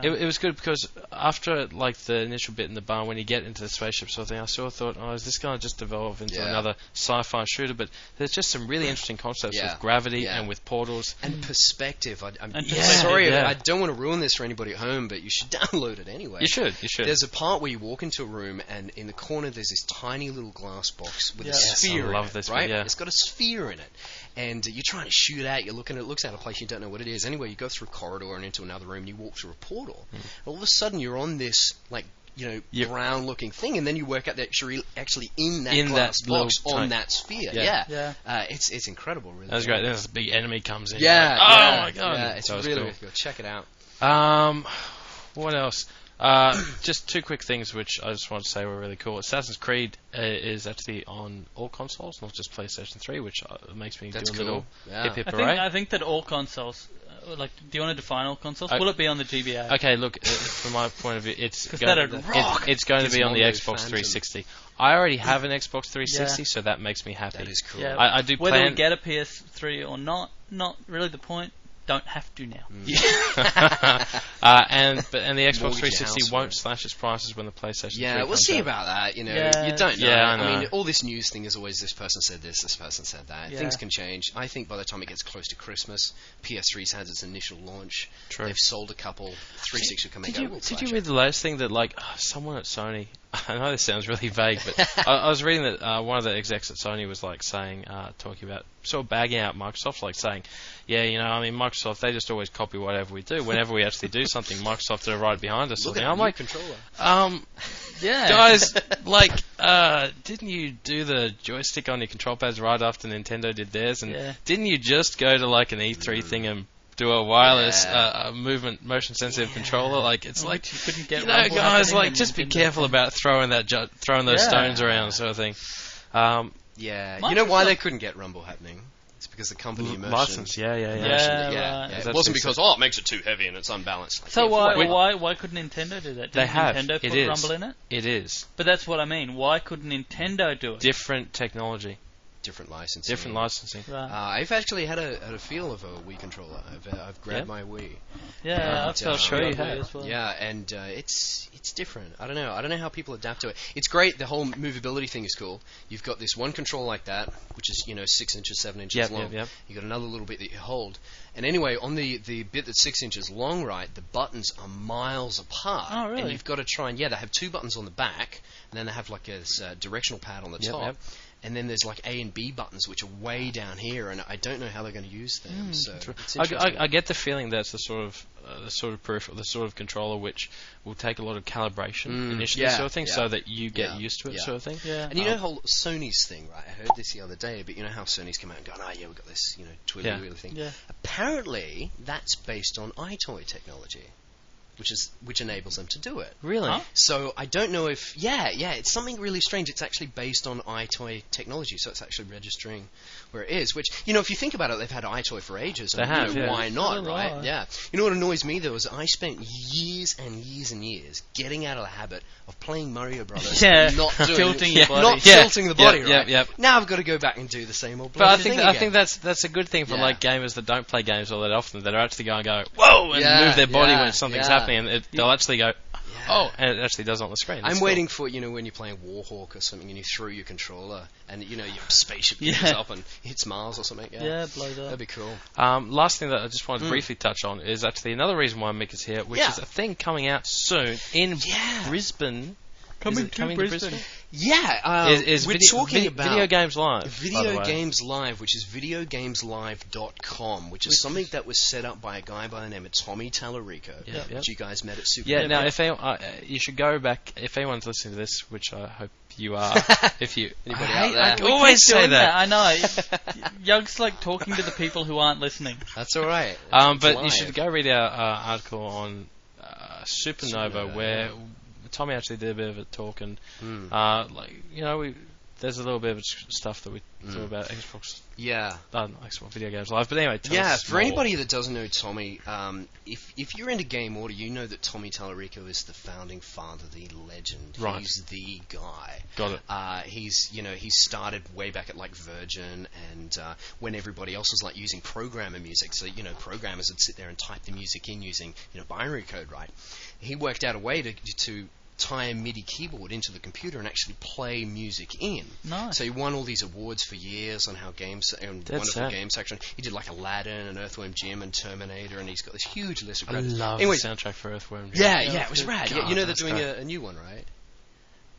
It was good because after like the initial bit in the barn, when you get into the spaceship sort of thing, I sort of thought, is this going to just develop into another sci-fi shooter? But there's just some really interesting concepts with gravity and with portals and perspective. I'm sorry, I don't want to ruin this for anybody at home, but you should download it anyway. You should. There's a part where you walk into a room, and in the corner there's this tiny little glass box with a sphere in it, right? It's got a sphere in it, and you're trying to shoot at. You're looking at it. Looks out of place. You don't know what it is. Anyway, you go through a corridor and into another room. And you walk through a portal. All of a sudden, you're on this brown-looking thing, and then you work out that you're actually in that glass box on that sphere. It's incredible, really. That's great. Then this big enemy comes in. Oh my god! Yeah, it's really cool. Check it out. What else? Just two quick things which I just want to say were really cool. Assassin's Creed is actually on all consoles, not just PlayStation 3, which makes me do a little hip hip hooray. I think that all consoles. Do you want to define all consoles? Will it be on the GBA? Okay, look, from my point of view, it's going to be on the Xbox 360. I already have an Xbox 360, so that makes me happy. That is cool. Yeah, I do whether we get a PS3 or not really the point. Don't have to now. And the Xbox 360 won't slash its prices when the PlayStation 3 we'll see about that. You don't know. Yeah, I know. I mean, all this news thing is always this person said this, this person said that. Things can change. I think by the time it gets close to Christmas, PS3's had its initial launch. True. They've sold a couple. 360 will come out. Did you read the latest thing that someone at Sony? I know this sounds really vague, but I was reading that one of the execs at Sony was saying, talking about sort of bagging out Microsoft, saying, Microsoft, they just always copy whatever we do. Whenever we actually do something, Microsoft are right behind us. Look at I'm like, controller. Guys, didn't you do the joystick on your control pads right after Nintendo did theirs? And didn't you just go to an E3 thing and do a wireless motion sensitive controller? It's like you couldn't get guys, just be careful about throwing those stones around, sort of thing. You know why they couldn't get Rumble happening? It's because the company immersion. License, It wasn't because it makes it too heavy and it's unbalanced. So why couldn't Nintendo do that? They have. Nintendo put Rumble in it? It is. But that's what I mean. Why couldn't Nintendo do it? Different technology. Different licensing. Right. I've actually had a feel of a Wii controller. I've grabbed my Wii. Yeah, I've felt sure you have as well. Yeah, and it's different. I don't know how people adapt to it. It's great. The whole movability thing is cool. You've got this one controller like that, which is 6 inches, 7 inches long. Yep. You got another little bit that you hold. And anyway, on the bit that's 6 inches long, right, the buttons are miles apart. Oh, really? And you've got to try and they have 2 buttons on the back, and then they have a directional pad on the top. Yep. And then there's A and B buttons, which are way down here, and I don't know how they're going to use them. So it's interesting. I get the feeling that's the sort of peripheral, the sort of controller which will take a lot of calibration initially, sort of thing, so that you get used to it, sort of thing. Yeah. And whole Sony's thing, right? I heard this the other day, but you know how Sony's come out and gone, we've got this, twirly-wheelie thing. Yeah. Apparently, that's based on iToy technology. Which enables them to do it. Really? Huh? So I don't know if... Yeah, it's something really strange. It's actually based on iToy technology, so it's actually registering where it is. Which, if you think about it, they've had iToy for ages. They have, why not, right? Yeah. You know what annoys me, though, is I spent years and years and years getting out of the habit of playing Mario Brothers and not tilting your body. Not tilting the body, right? Yep. Now I've got to go back and do the same old But thing I think that's a good thing for gamers that don't play games all that often, that are actually going to go, whoa, and move their body when something's happening, and they'll actually go, and it actually does on the screen. I'm waiting for, when you're playing Warhawk or something and you throw your controller and, your spaceship goes up and hits Mars or something. Yeah, blows up. That'd be cool. Last thing that I just wanted to briefly touch on is actually another reason why Mick is here, which is a thing coming out soon in Brisbane. Coming to Brisbane. Yeah, we're talking about Video Games Live. Video Games Live, which is videogameslive.com, which is something that was set up by a guy by the name of Tommy Tallarico, which you guys met at Super. Yeah, now if you should go back, if anyone's listening to this, which I hope you are, if you anybody out there, I always say that. I know. Young's talking to the people who aren't listening. That's all right. But you should go read our article on Supernova, where Tommy actually did a bit of a talk, and there's a little bit of stuff that we do about Xbox. Yeah. Xbox Video Games Live. But anyway, tell us for more. anybody that doesn't know Tommy, if you're into game audio, you know that Tommy Tallarico is the founding father, the legend. Right. He's the guy. Got it. He started way back at like Virgin, and when everybody else was like using programmer music, so programmers would sit there and type the music in using binary code, right? He worked out a way to tie a MIDI keyboard into the computer and actually play music in. Nice. So he won all these awards for years on how games and wonderful game section. He did like Aladdin and Earthworm Jim and Terminator, and he's got this huge list of credits. I love the soundtrack for Earthworm Jim. Yeah, it was rad. God, they're doing a new one, right?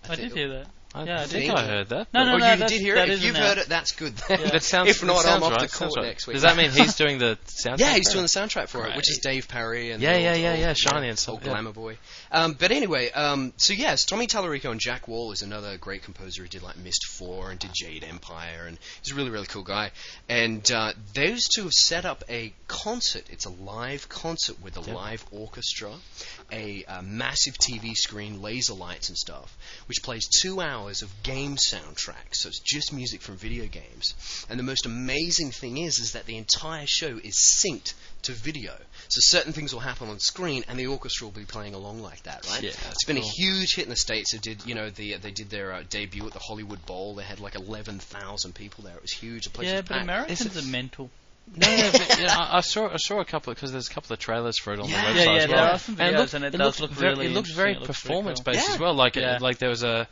I did hear that. I think I heard that. No, you did hear it? If you've heard it, that's good then. Yeah. If not, I'm off to court next week. Does that mean he's doing the soundtrack? Yeah, he's doing the soundtrack for it, which is Dave Perry and Shiny and stuff. Old Glamour Boy. But anyway, so Tommy Tallarico and Jack Wall is another great composer who did like Myst 4 and did Jade Empire, and he's a really, really cool guy. And those two have set up a concert. It's a live concert with a live orchestra, a massive TV screen, laser lights and stuff, which plays 2 hours of game soundtracks. So it's just music from video games. And the most amazing thing is that the entire show is synced to video. So certain things will happen on screen, and the orchestra will be playing along like that, right? Yeah, it's been a huge hit in the States. They did their debut at the Hollywood Bowl. They had like 11,000 people there. It was huge. The place was but packed. Americans are mental. No, but, I saw a couple because there's a couple of trailers for it on the website as well. There are some videos, and it does look really. It looks very performance-based as well. Like there was I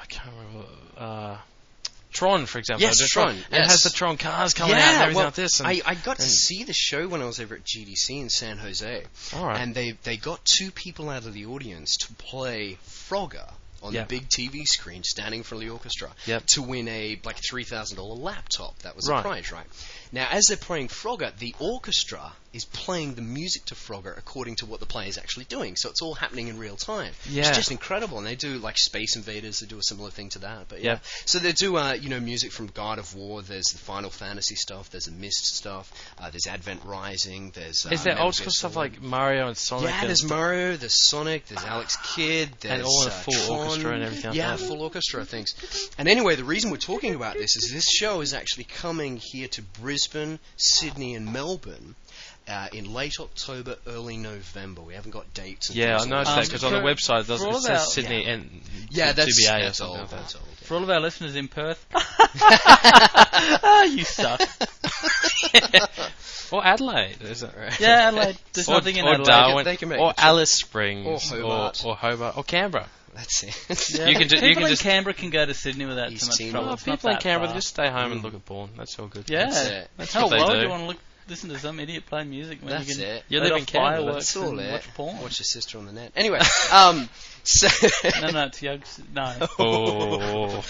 can't remember. Tron, for example. Yes, Tron. And it has the Tron cars coming out and everything like this. And I got to see the show when I was over at GDC in San Jose. All right. And they got 2 people out of the audience to play Frogger on the big TV screen standing in front of the orchestra to win a $3,000 laptop. That was the prize, right? Now, as they're playing Frogger, the orchestra is playing the music to Frogger according to what the player is actually doing. So it's all happening in real time. Yeah. It's just incredible. And they do, like, Space Invaders. They do a similar thing to that. But so they do, music from God of War. There's the Final Fantasy stuff. There's the Myst stuff. There's Advent Rising. There's is there old school stuff like Mario and Sonic? Yeah, there's Mario. There's Sonic. There's Alex Kidd. There's and all in a full Tron, orchestra and everything. Yeah, full orchestra things. And anyway, the reason we're talking about this is this show is actually coming here to Brisbane, Sydney, and Melbourne. In late October, early November. We haven't got dates. And I noticed that because on the website it says Sydney and that's TBA or something like that. For all of our listeners in Perth, you suck. Or Adelaide, is that right? Yeah, Adelaide. There's nothing in Adelaide. Darwin, they can make or Alice Springs, or Hobart, or Canberra. That's it. Yeah. People in Canberra can go to Sydney without too much trouble. People in Canberra just stay home and look at porn. That's all good. Yeah, that's how what they well do. do you want to listen to some idiot play music when that's you can it. You live in Canberra. That's all it. Watch porn. Watch your sister on the net. Anyway, no, it's Yugs. No.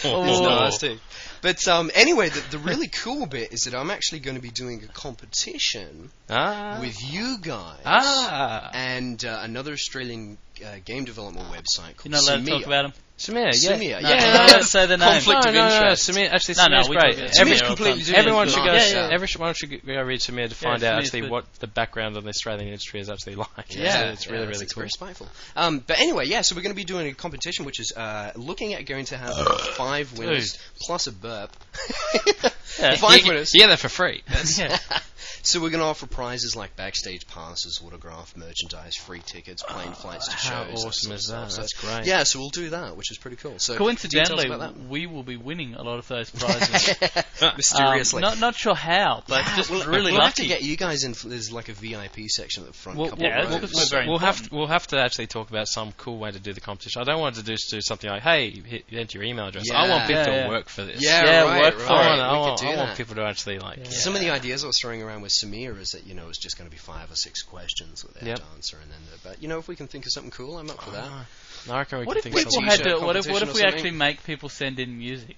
It's nasty. But anyway, the really cool bit is that I'm actually going to be doing a competition with you guys and another Australian game development website called You're not allowed to talk about them. Samir, Samir, yeah. Say the name. Conflict of interest. Samir, actually, Samir's great. Samir's completely everyone should go. Yeah. Everyone should go read Samir to find out actually what the background of the Australian industry is actually like. It's really, really cool. Very spiteful. But anyway, so we're going to be doing a competition which is looking at going to have 5 winners plus a burp. 5 winners. You get that for free. So we're going to offer prizes like backstage passes, autographed merchandise, free tickets, plane flights to shows. How awesome is that? That's great. Yeah, so we'll do that, which is pretty cool. So coincidentally, we will be winning a lot of those prizes. Mysteriously. Not sure how, but just really we'll lucky. have to get you guys in. There's like a VIP section at the front. We'll have to actually talk about some cool way to do the competition. I don't want to do something like, hey, enter your email address. I want people to work for this. Work for it. I want people to actually Some of the ideas I was throwing around with Samir is that it's just going to be 5 or 6 questions that they have to answer, and then but if we can think of something cool, I'm up for that. I reckon we what can if think of something. what if we actually make people send in music?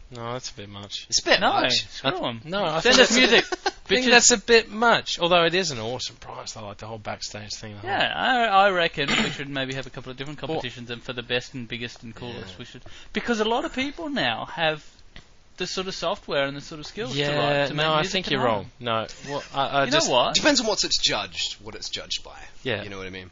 No, that's a bit much. It's a bit much. Screw them. No, send us music. I think that's a bit much. Although it is an awesome prize, I like the whole backstage thing. I reckon we should maybe have a couple of different competitions, and for the best and biggest and coolest, we should, because a lot of people now have the sort of software and the sort of skills to write to make music. I think you're wrong. No, you know what? Depends on what it's judged by. Yeah, you know what I mean.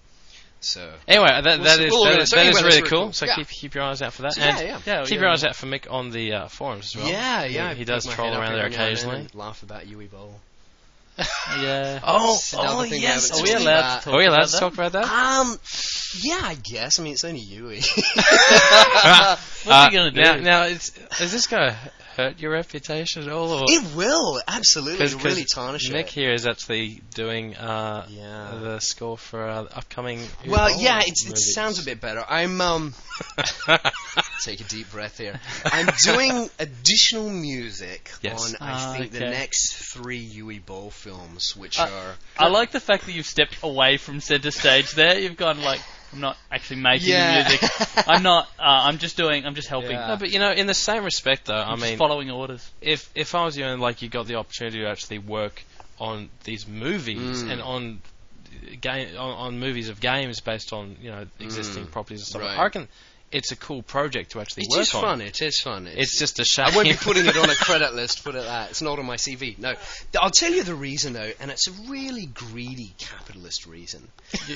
So anyway, that is really cool. Cool. So keep your eyes out for that. So, and keep your eyes out for Mick on the forums as well. Yeah. He does troll around there occasionally. And laugh about Yui Bowl. Yeah. Yes. Are we allowed to talk about that? Yeah, I guess. I mean, it's only Yui. What's he gonna do? Now, is this gonna hurt your reputation at all? Or? It will, absolutely. It'll really tarnish Mick it. here is actually doing the score for upcoming. It sounds a bit better. I'm take a deep breath here. I'm doing additional music on I think the next 3 Yui Bowl films, which are. I like the fact that you've stepped away from center stage. There, you've gone like. I'm not actually making the music. I'm not. I'm just helping. No, but in the same respect, though, I mean, following orders. If I was you and you got the opportunity to actually work on these movies and on movies of games based on existing properties and stuff, right. I reckon it's a cool project to actually work on. It is fun. It's just a shame. I won't be putting it on a credit list, put it that. It's not on my CV. No. I'll tell you the reason, though, and it's a really greedy capitalist reason.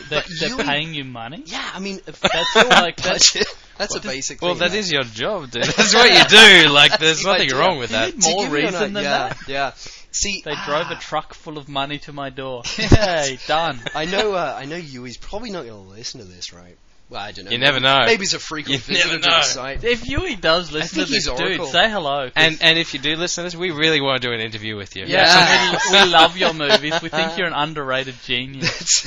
They're paying you money? Yeah, I mean, that's a basic thing. Well, that is your job, dude. That's what you do. There's nothing wrong with that. More reason than that? Yeah. See, they drove a truck full of money to my door. Hey, done. I know Yui's probably not going to listen to this, right? Well, I don't know. You never know. Maybe he's a frequent visitor to the site. If Yui does listen to this, dude, say hello. And if you do listen to this, we really want to do an interview with you. Yeah, we love your movies. We think you're an underrated genius.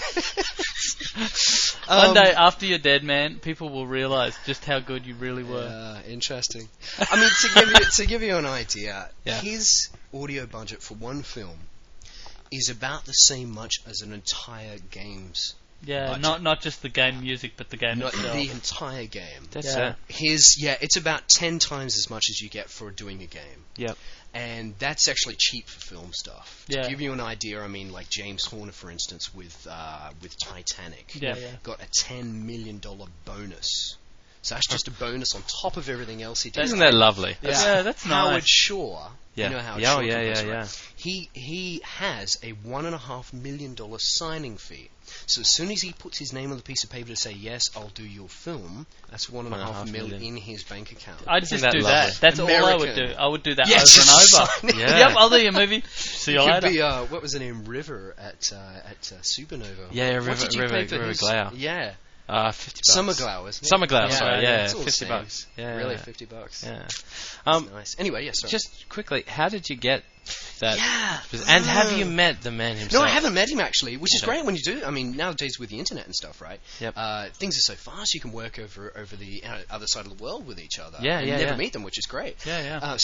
One day, after you're dead, man, people will realise just how good you really were. Yeah, interesting. I mean, to give you an idea, his audio budget for one film is about the same much as an entire game's. Yeah, not just the game music, but the game itself. The entire game. That's it. It's about 10 times as much as you get for doing a game. Yep. And that's actually cheap for film stuff. To give you an idea, I mean, like James Horner, for instance, with Titanic, got a $10 million bonus. So that's just a bonus on top of everything else he did. Isn't that lovely? Yeah, that's nice. Howard Shore. Yeah. You know Howard Shore. Right? He has a $1.5 million signing fee. So as soon as he puts his name on the piece of paper to say, yes, I'll do your film, that's $1.5 million in his bank account. I'd just do that. That's American. All I would do. I would do that over and over. Yeah. Yep, I'll do your movie. See you later. Could be, what was the name? River at Supernova. Yeah, River Glow. Yeah. $50. Summer Glow, isn't it? Summer Glow, sorry, yeah. $50. Yeah. Really, $50. Yeah. That's nice. Anyway, sorry. Just quickly, how did you get that? Yeah. And have you met the man himself? No, I haven't met him actually, which is great when you do. I mean, nowadays with the internet and stuff, right? Yep. Things are so fast, you can work over the other side of the world with each other. Yeah, and never meet them, which is great. Yeah.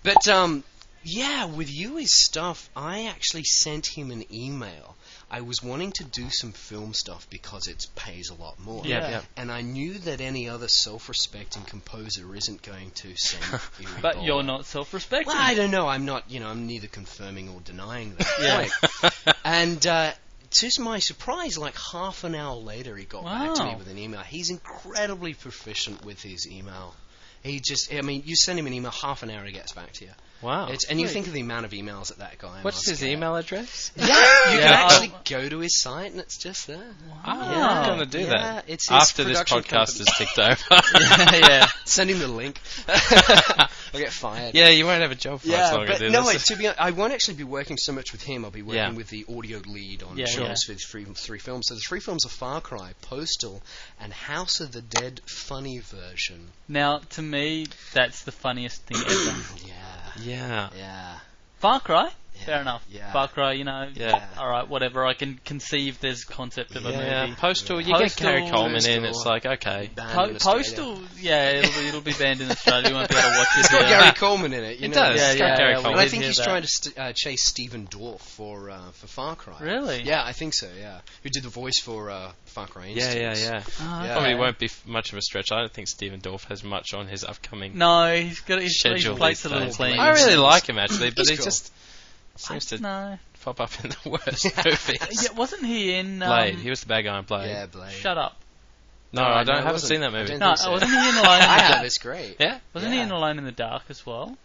But with Yui's stuff, I actually sent him an email. I was wanting to do some film stuff because it pays a lot more. Yeah. And I knew that any other self-respecting composer isn't going to send Yui But Bowl. you're not self-respecting. Well, I don't know. I'm not, I'm neither confirming or denying that point. And to my surprise, like half an hour later, he got back to me with an email. He's incredibly proficient with his email. You send him an email, half an hour he gets back to you. Wow. And you think of the amount of emails that guy What's his email address? Yeah, you can actually go to his site and it's just there. Wow. I'm going to do that. It's after this podcast is ticked over. Yeah. Send him the link. I'll get fired. Yeah, you won't have a job for much longer. But no, to be honest, I won't actually be working so much with him. I'll be working with the audio lead on shows for three films. So the 3 films are Far Cry, Postal, and House of the Dead funny version. Now, to me, that's the funniest thing ever. Yeah. Far Cry? Yeah. Fair enough. Yeah. Far Cry, alright, whatever. I can conceive there's concept of a movie. Postal, you get Gary Coleman in, it's like, okay. Postal, it'll be banned in Australia. You won't be able to watch it. It's got Gary Coleman in it, It does. Yeah, Gary Coleman. And I think he's trying to chase Stephen Dorff for Far Cry. Really? Yeah, I think so, yeah. Who did the voice for Far Cry Instance. Yeah. Probably won't be much of a stretch. I don't think Stephen Dorff has much on his upcoming No, his schedule. plate's a little clean. I really like him, actually, but he cool. just seems to pop up in the worst movies. Yeah, wasn't he in... Blade. He was the bad guy in Blade. Yeah, Blade. Shut up. No, I haven't seen that movie. No, wasn't he in Alone in the Dark? It's great. Yeah? Wasn't he in Alone in the Dark as well?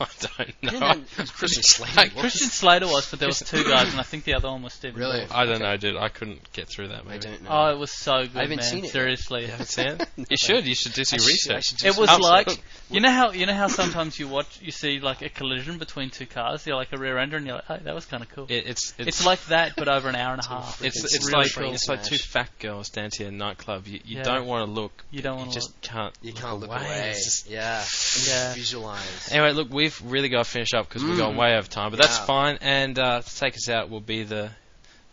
I don't know. Yeah, no, Christian Slater. Christian Slater was, but there was two guys, and I think the other one was Stephen. Really? Dorff. I don't know, dude. I couldn't get through that. Maybe. I don't know. Oh, it was so good. I haven't man. seen it. Seriously, You haven't seen it? You should. You should do some research. it was like you know how sometimes you see like a collision between two cars. You're like a rear ender, and you're like, oh, that was kind of cool. It's like that, but over an hour and a half. It's really like cool. it's like two fat girls dancing in a nightclub. You don't want to look. You don't want to. Just can't. You can't look away. away. It's just, Yeah. Visualize. Anyway, look, we've really got to finish up because we've gone way over time, but that's fine. And to take us out will be the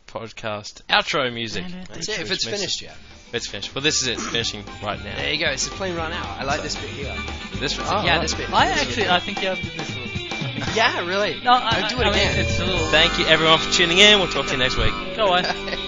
podcast outro music. That's it. If it's finished yet. It's finished. Well, this is it. It's finishing right now. There you go. It's playing right now. I like this bit here. This one? Yeah, this bit. I think you have to do this a little. Yeah, really. No, I'll do it again. It's a little. Thank you, everyone, for tuning in. We'll talk to you next week. Go away.